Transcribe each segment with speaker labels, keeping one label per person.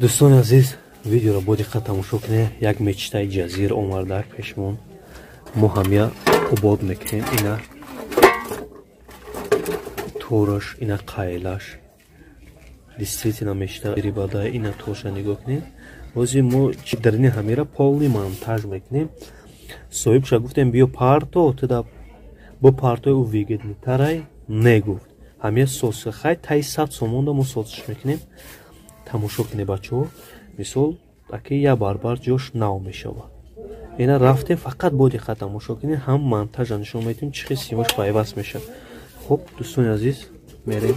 Speaker 1: دوستان عزیز ویدیو را با دقت تماشا کنید. یک مچتای جزیر اومده پیشمون ما همیا آباد میکنیم. اینا تورش، اینا قایلش دیستریتینا مچتا ریباده. اینا توش نگاه کنید. واسه ما درنی همی را پولی مونتاژ میکنیم. صاحب شا گفتیم بیا پارتو تدا با پارتو او ویگت میترای نگفت. همیا سس خای تای 100 سومون دا ما سسش میکنیم. تماشا کنید بچه‌ها. مثال اگه یا بار جوش ناو میشود. اینا رفتیم فقط با دقت تماشا کنید. هم مونتاژ نشون میدیم چه سیمش پیوست میشه. خب دوستان عزیز میریم.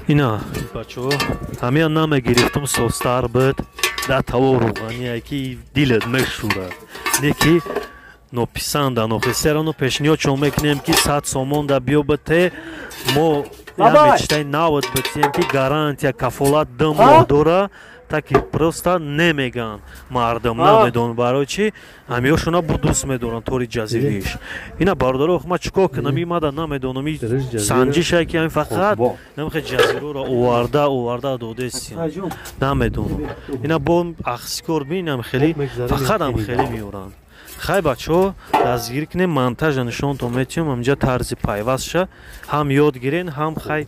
Speaker 1: اینا بچه‌ها همه نام گرفتم سوستار بود در تو روغانی که دلت میشوره. نکی نوپیسنده نوپیسرانو پیشنهاد چون میکنیم که 100 سومون دا بیو بته ما یا میچتای ناود بتیم که گارانتیا کفالت دم داره تا که پروستا نمیگن مردم نمیدون برای چی همیشونا بودوس میدونن طوری جزیریش. اینا باردارو ما چیکار کنم میماده نمیدونم سنجش که همین فقط نمیخواد جزیرو را اوورده دودستی نمیدونم. اینا با اخسکور بینم خیلی فقط هم خیلی میورن. خیلی بچه‌ها دستگیر کنیم مونتاژ نشون تو میتیم همینجا طرز پیوست شه. هم یاد گیرین هم خیلی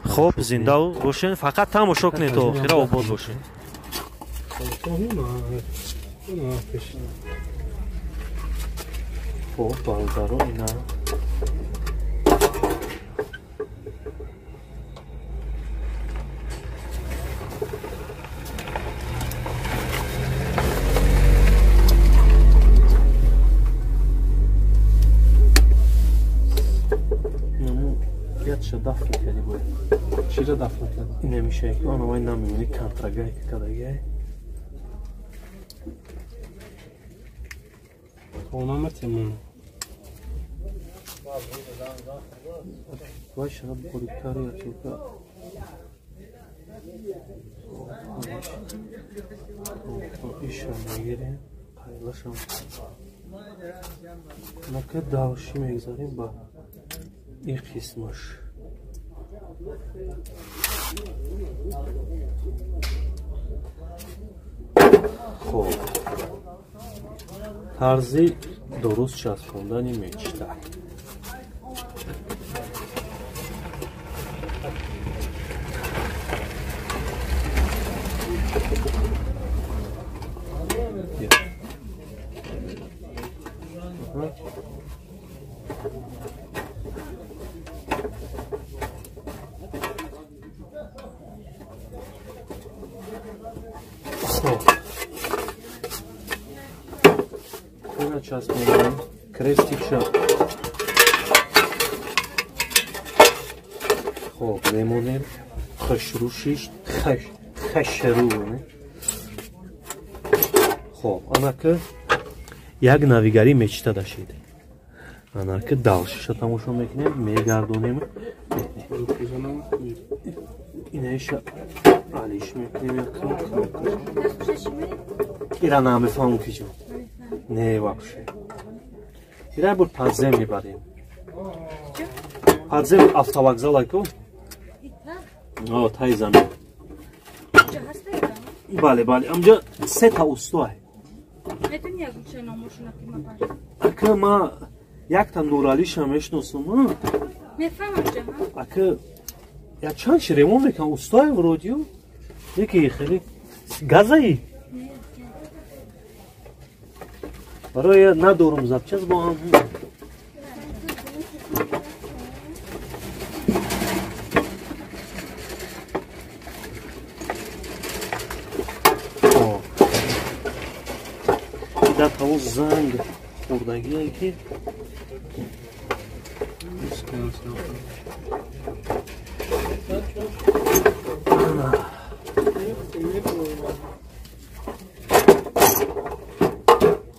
Speaker 1: خوب زنده باشین. فقط تماشا کنید تا آخر آباد باشین. خب بالدارو اینا چه دفع کردی بود؟ چرا دفع کردی؟ نمیشه که آنها نمیمونی کنترگای که کدایه اونا متمون وای شنب بودکتاری یا چوکا ایشان نگیریم قیلشم نکه داوشی میگذاریم با این قسمش. خب طرزی درست چسبوندنی میچته. اینا چسبوندن کرستیک شد. خب میمونیم خشروشیش خشرونه. خب آنها که یک نویگری میچته داشته آنها که دلشش تماشا میکنیم میگردونیم اینایش علیش میکنیم ایرا نمیفهمم که جو نه واقعه ایرا بود پازم میبریم پازم автовокзал айко о тай замин бале бале амҷа се та устуай
Speaker 2: метони як чена машина ки мабар
Speaker 1: ака ма як та нуралиша мешносам
Speaker 2: мефаҳмам ҷаҳан
Speaker 1: ака я чанд ширемон мекам устуай вродио яки хеле газаи برای ندارم زبچه با هم در تو زنگ خوردگی هایی که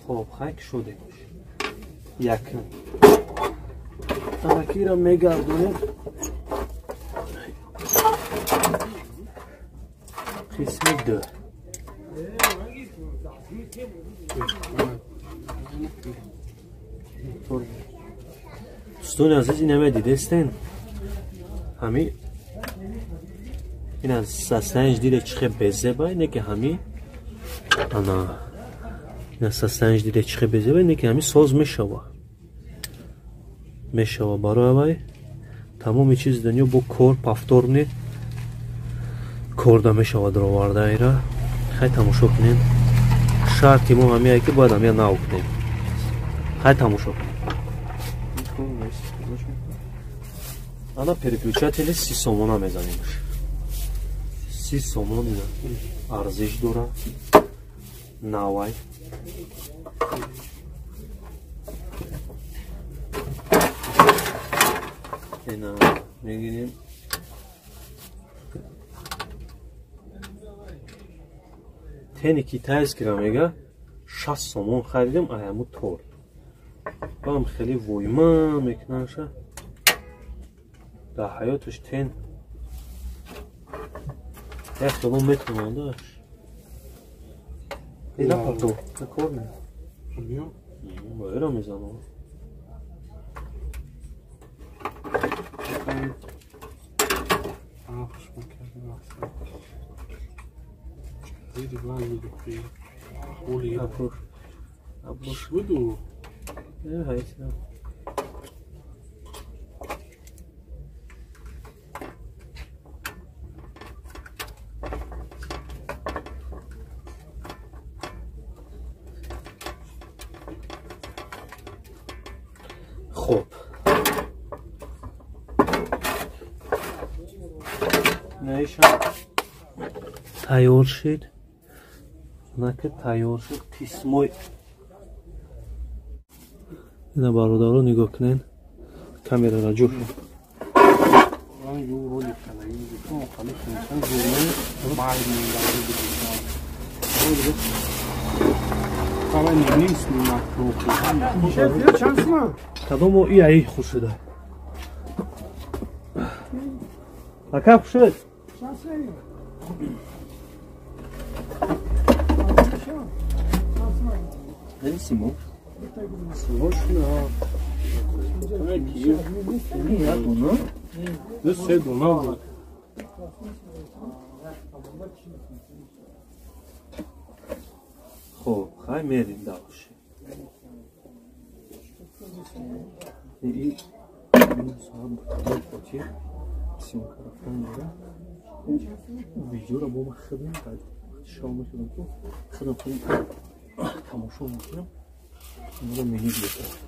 Speaker 1: خب خاک شده یکم تمکی را میگردونیم قسم دو دوستان عزیز این همه دیدستین همی این از سستنج دیده چخه بزه با اینه که همی انا این از سستنج دیده چخه بزه با اینه که همی ساز میشوا برای اوی تمامی چیز دنیا با کور پافتورنی کورده میشوا در آورده ایره خیلی تماشا کنین شرطی ما همیه که باید همیه ناو کنیم خیلی تماشا کنین انا переключатели 30 сомона мезанимш 30 сомон ина арзиш дора навай ина мегирим тени ки тайз кирамега 60 сомон харидем аяму тор бам хели войма мекнаша در حیاتش تن احتمال میتونم داشت این نپرتو نکار نه باید را میزنم ابروش بودو هایتیم خب نیشان تیار شد نکه تیار شد تیسموی اینا برادر رو نگاه کنین کامیرا را جور کدوم ای خوش شده اکا خوش شد Bellissimo. This is no. خب خیلی میریم داشت. این صاحب پاتی سیم کارفون داره. ویدیو رو با ما خدمت کرد. شما میتونید که خدمت کنید. تماشا میکنم. اینو میگید بسیار.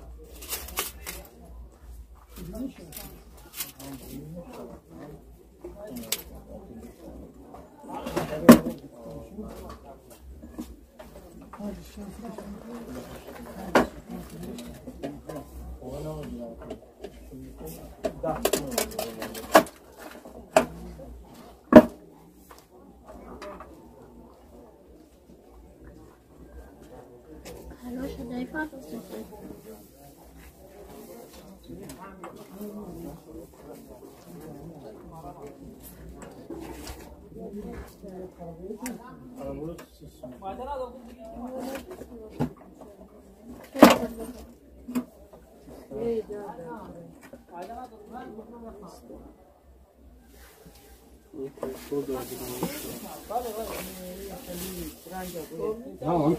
Speaker 1: Tamam.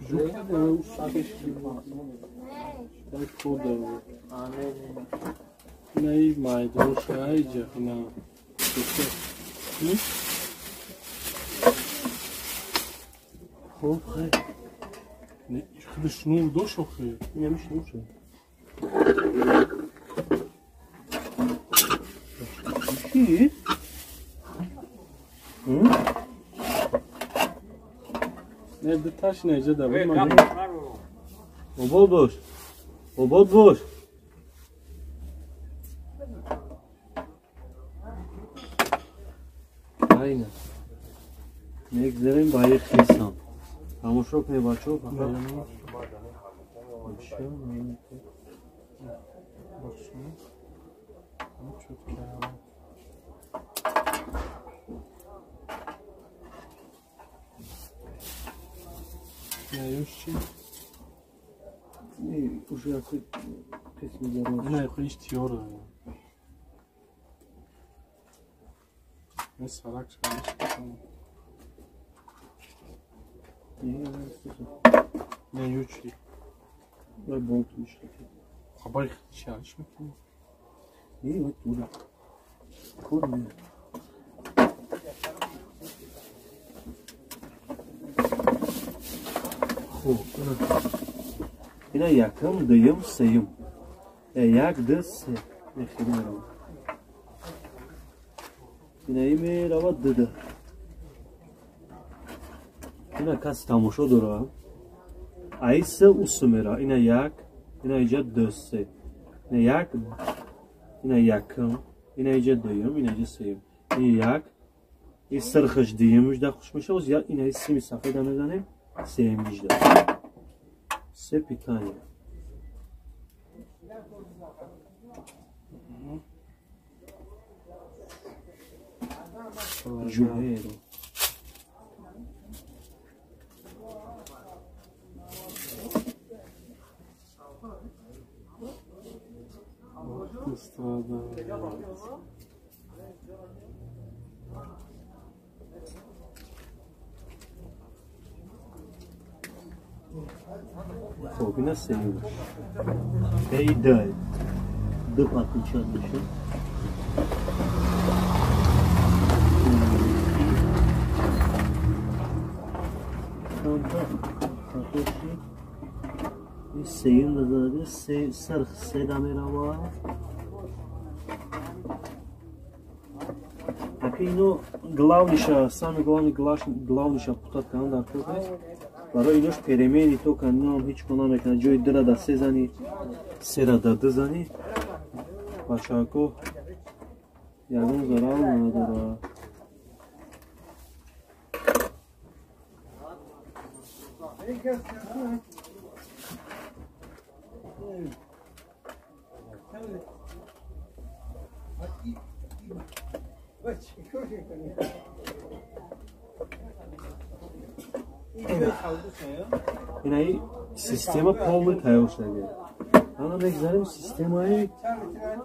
Speaker 1: Jukta da usakeş gibi. Ben koda. Ney maydanoz ayca hina. Хуб, хай. Не, ходи шнур дошов, хай. Я між шнур. Ки? Ne de taş neyce de var. Obod boş. Obod boş. Aynen. Ne güzelim bayır insan. Tamuşok ne baço fakat. Ne yoşçi? Ne уже кесми дорога. Не, хоч тиора.
Speaker 3: من سالک چالش کنم. نه یوچی.
Speaker 1: و بولت میشه.
Speaker 3: خبری چالش میکنم.
Speaker 1: نه و دوره. کورنه. خوب. اینا یکم دیم سیم. یک دست نخیلی میرم. اینایی میرم دده. اینا کسی تماشا داره. ایسه اوسه میره. اینا یک. اینا اینجا دسته. اینا یک. اینا یکم. اینا اینجا دویم. اینا اینجا سیم. این یک. این سرخش دیمش ده خوش میشه. و زیاد اینا سیمی سفید هم میزنیم. سیم میشه. سه پیکانی. جوهرو. خب اینا سیمش. ای دای. دو پاتی چند میشه. این سیم داده سرخ سه دمی رو اگه اینو главніше, самый главніше путат کنن در توپ نیست برای اینوش پیرمینی تو کنن هم هیچ کنن میکنن جای دل دا سه زنی سه را دا دو زنی بچه اکو یکم زرال نداره اینایی سیستم پول تایو شده اما بگذاریم سیستم های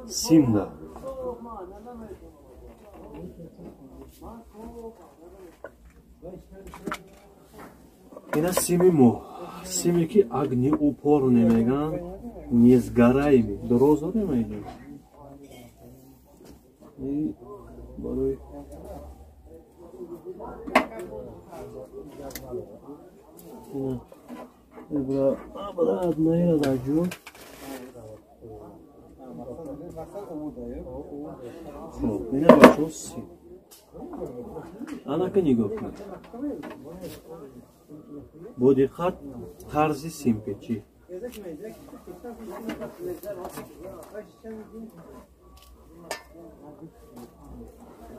Speaker 1: سیم ده اینا سیمی مو سیمی که اگنی اوپارو نمیگن نیزگرایمی درازو نمیگن این برای اینا برای ادنایی را در جون خب اینا بچه سی انا که نگاه کنید با دقت طرز سیم پیچی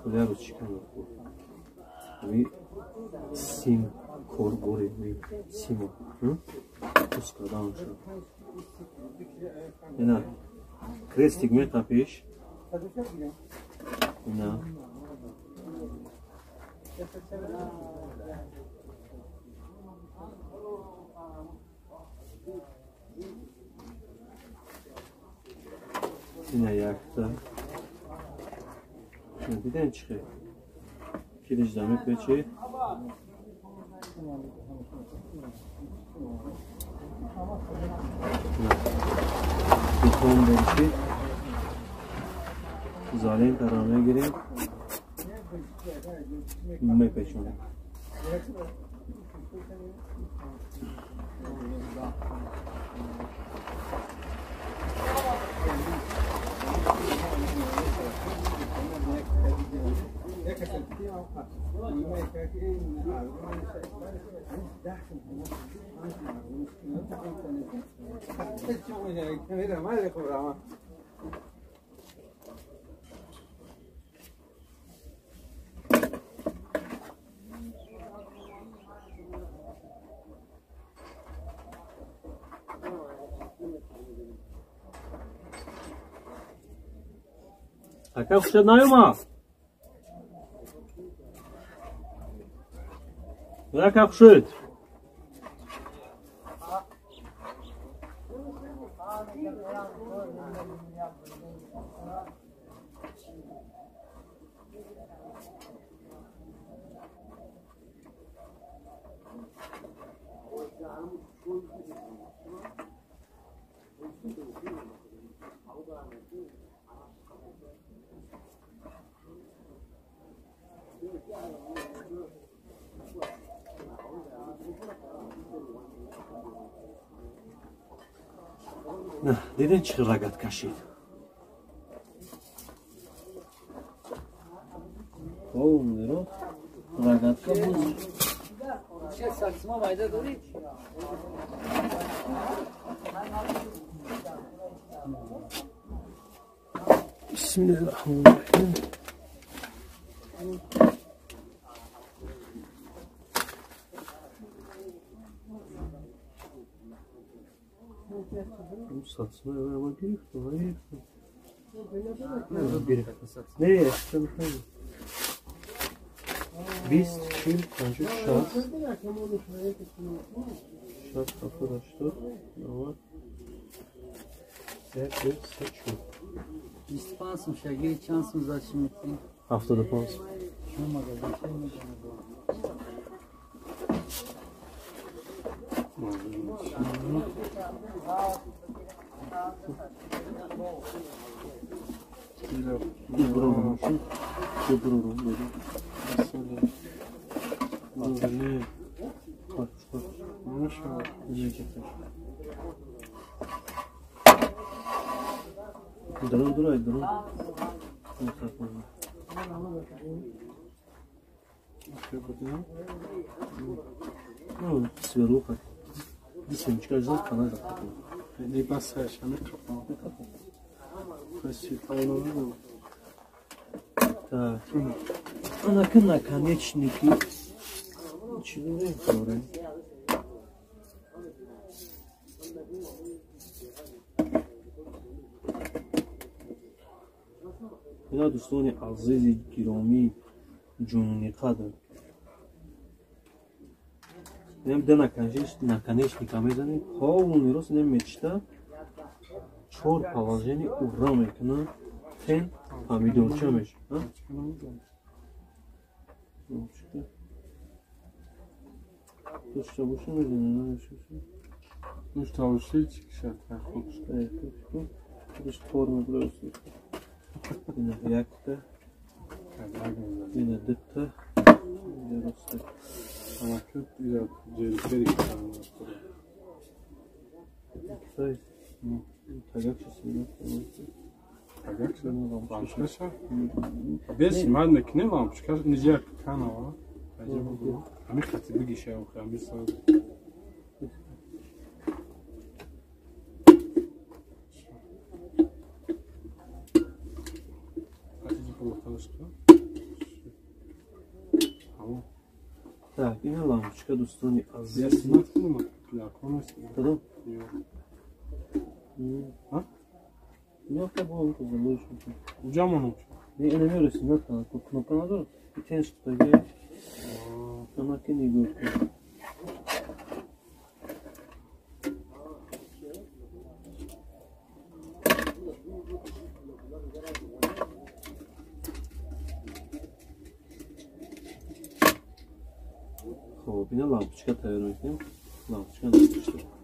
Speaker 1: کلیا رو چیکن می سیم کورگوری می سیمو اسکادان شد اینا کرستیک میتا پیش اینا اینا یکتا دیدن چیه کلیش زمین پیچه بیتون بنچی زالین ترانه گیریم میپیچونه Така ще найма. Така ще. نه دیدین چه رگت کشید او میرو رگت که بود
Speaker 4: چه ساکسما وایده داری؟
Speaker 1: بسم الله الرحمن الرحیم satsma ama giriyorsun hayır ne yaptın hayır biz kim kanca şans arkadaşlar ama herkes seçiyor
Speaker 4: 25 şagiri şansımız açım ettin.
Speaker 1: haftada pas Доброго. Доброго. Ne? Bak. Maşallah. Durun. Ну, сверуха. Десяточка жил, канал закрыл.
Speaker 3: Либо совершенно капал. Красиво.
Speaker 1: Так. Наконечники. Чего это? اینا دوستان عزیز گرامی جنونی قدر اینم ده наконечника میزنید ҳолу мерос اینم мечта 4 положение ура мекунад тен помидорча меш Точно больше не
Speaker 3: Ну что, ушли, сейчас так хочешь.
Speaker 1: Точно форму просто. Yine yaktı. Yine dıktı. Yine rastı.
Speaker 3: Ama kötü güzel. Celikleri çıkarım.
Speaker 1: Say. Tagak çizimi.
Speaker 3: Tagak çizimi. Lampuçka şa. Beş madnek ne lampuçka? Nice kanava. Acaba bu. Hani katı bir gişe okuyan bir saat.
Speaker 1: Так, и на лампочка достойный азиз.
Speaker 3: Я снимать буду, для конуса.
Speaker 1: Тогда?
Speaker 3: А?
Speaker 1: Yok ya bu oldu zaman
Speaker 3: Ucam onu.
Speaker 1: Ne inanıyorsun yok lan kuknopka надо. Bir tane tutacak. Ama kendi gördüm. خب اینا لامپچکا تیار میکنیم لامپچکا نمیشته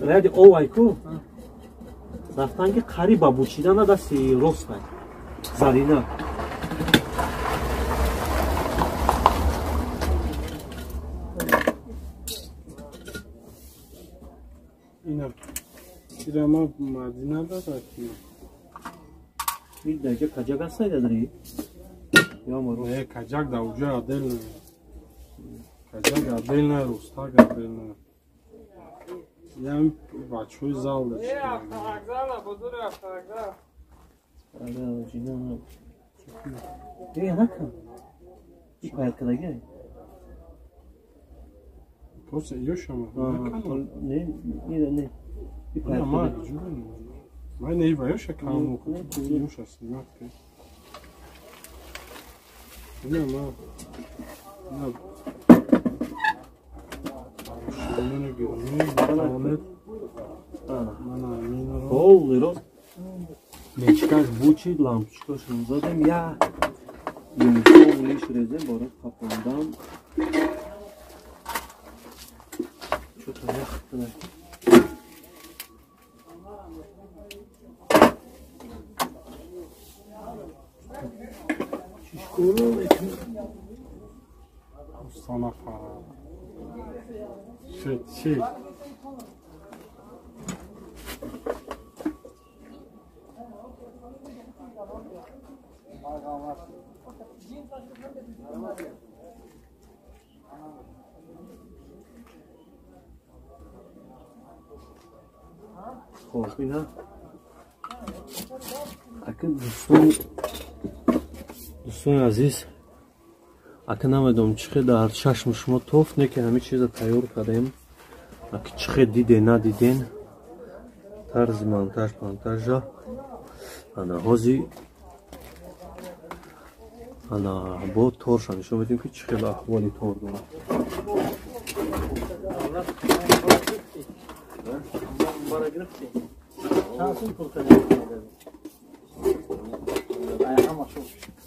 Speaker 1: Ради овайку рафтан ки қари ба бучидана дасти рост бай зарина
Speaker 3: Ina Kirama Madina da zaten.
Speaker 1: bir dakika kacak atsaydı dri ya maro
Speaker 3: Ne kacak da ucu adel. Kacak adel usta adel. Yani başoy zaldı.
Speaker 4: Ya fagzala budur ya fagza.
Speaker 1: ara cina ne hakan bir parkada gel
Speaker 3: Posa još ama.
Speaker 1: ne bir
Speaker 3: Ja, maar
Speaker 1: parkada
Speaker 3: juren. Maar nee, bij još kan ook. Još asnijak. Ne ma. Ne. Bunu görünüyor. Tuvalet. Mana minero.
Speaker 1: Полный рост. Мечкаш бучи, лампочкашон задем. Я юниформ лиш резем барои қапондан. Чӯ-то яхтана. Чишкоро мекунем.
Speaker 3: Sana para. Şey.
Speaker 1: Xo'sh, mina. Aka دوستان عزیز اگه نمیدونم چقدر در چشم شما توف نه که همه چیز تیار کردیم اگه چقدر دیده ندیدین طرز montaj انا هازی انا با تورش نشون بدیم که چقدر احوالی تور داره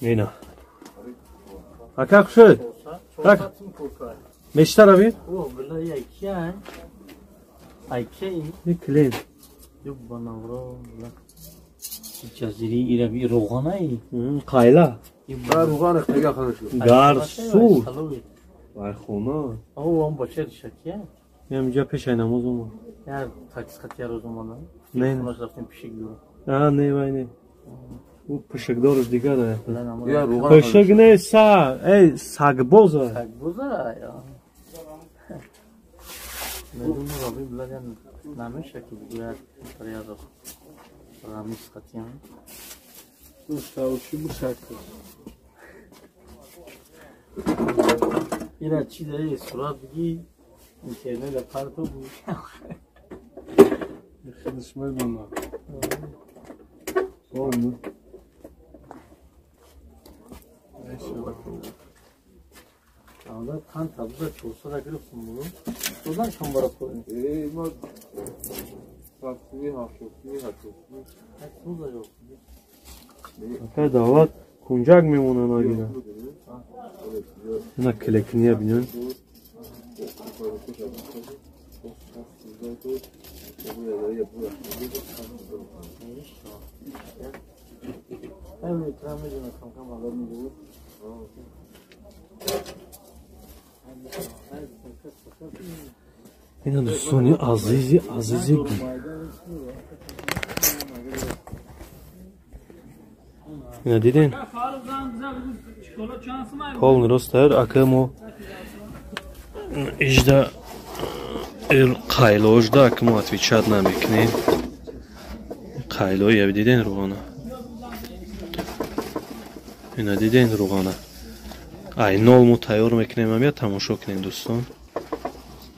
Speaker 1: اینا اکا خوشد بک میشتر روی
Speaker 4: او بلای ایکیان ایکی
Speaker 1: میکلین
Speaker 4: یو بناورو جزیری ایربی روغانه ای
Speaker 1: قایلا
Speaker 5: روغان اختیار خودشون
Speaker 1: گارسو وای خونه
Speaker 4: او هم باشه شکیه
Speaker 1: اینجا پیش نماز اومد
Speaker 4: یا تاکس خطی روز اومد
Speaker 1: نه
Speaker 4: خونش رفتیم پیشک دور
Speaker 1: نه وای نه او پشک دارش دیگه داره
Speaker 5: یا روغان
Speaker 1: پشک نه ای سگ بوزه
Speaker 4: سگ بوزه یا میدونم رابی بلدن نمیشه که بگوید پریاد رامیس خطی هم
Speaker 3: Savaşı bu şarkı.
Speaker 4: اینا چی داری سرعت بگی اینترنت پرتو بود
Speaker 3: Çalışmayı bana.
Speaker 1: oldu
Speaker 4: Ama kan tabi da çoğusa da görürsün bunu. Oradan şambara koyun.
Speaker 5: ما صفحه هفتوی
Speaker 4: Bu da yok.
Speaker 1: اکا دعوت کنجاک میمونن آگیره اینا کلکنیه بینن
Speaker 4: Hem ikram edin kankam alır mı bu?
Speaker 1: اینا دوستانی عزیزی اینا دیدین полный рост тайр ака мо ижда қайложда ака мо отвечать намекунем қайло я диден руғона اینا دیدین руғона ай нол мо тайёр мекунем ам я тамошо кунем дӯстон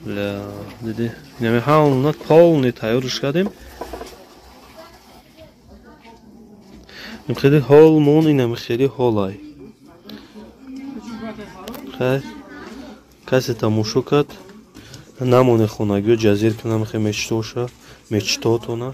Speaker 1: ля диди инаме ҳамна полный тайёрш кардем ин хеле ҳол мон инаме хеле ҳолай хай касе тамошо кард намоне хонагиё ҷазир кунам хе мечтоша мечтотона